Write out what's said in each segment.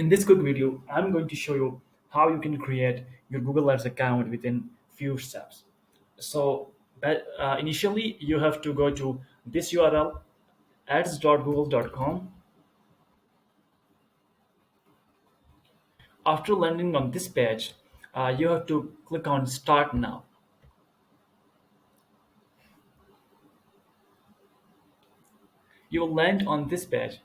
In this quick video, I'm going to show you how you can create your Google Ads account within few steps. So, initially, you have to go to this URL, ads.google.com. After landing on this page, you have to click on Start Now. You will land on this page.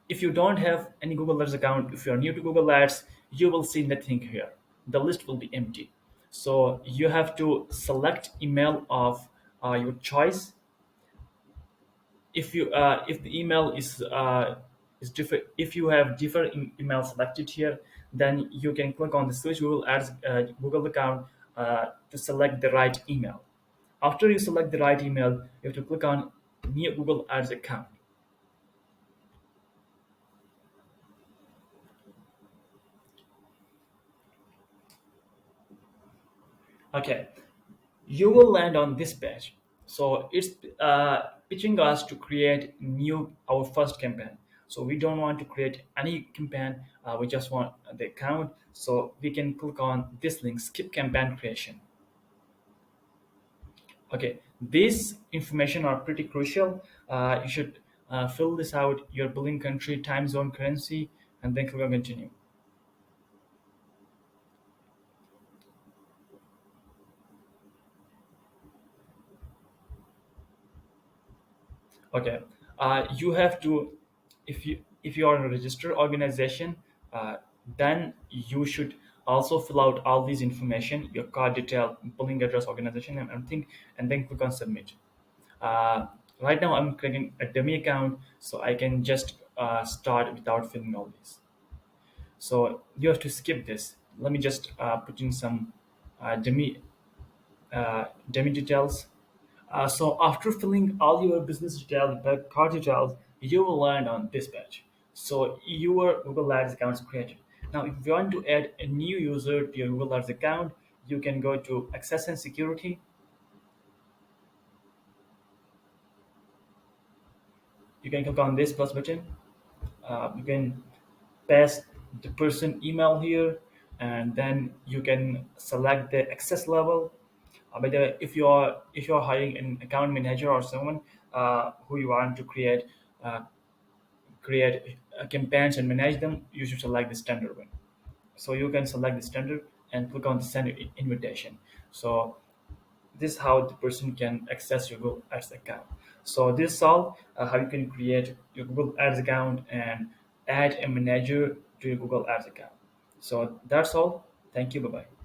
If you don't have any Google Ads account, if you are new to Google Ads, you will see nothing here. The list will be empty. So you have to select email of your choice. If the email is different, if you have different email selected here, then you can click on the switch Google Ads Google account to select the right email. After you select the right email, you have to click on new Google Ads account. Okay, you will land on this page. So it's pitching us to create new our first campaign. So we don't want to create any campaign. We just want the account. So we can click on this link, skip campaign creation. Okay, these information are pretty crucial. You should fill this out, your billing country, time zone, currency, and then click on continue. Okay, you have to, if you are in a registered organization, uh, then you should also fill out all these information, your card detail, billing address, organization, and everything, and then click on submit. Uh, right now, I'm creating a dummy account, so I can just start without filling all these. So you have to skip this. Let me just put in some dummy dummy details. So after filling all your business details, the card details, you will land on this page. So your Google Ads account is created. Now, if you want to add a new user to your Google Ads account, you can go to Access and Security. You can click on this plus button. You can paste the person email here, and then you can select the access level. By the way, if you are hiring an account manager or someone who you want to uh, create campaigns and manage them, you should select the standard one. So you can select the standard and click on the send invitation. So this is how the person can access your Google Ads account. So this is all how you can create your Google Ads account and add a manager to your Google Ads account. So that's all. Thank you. Bye bye.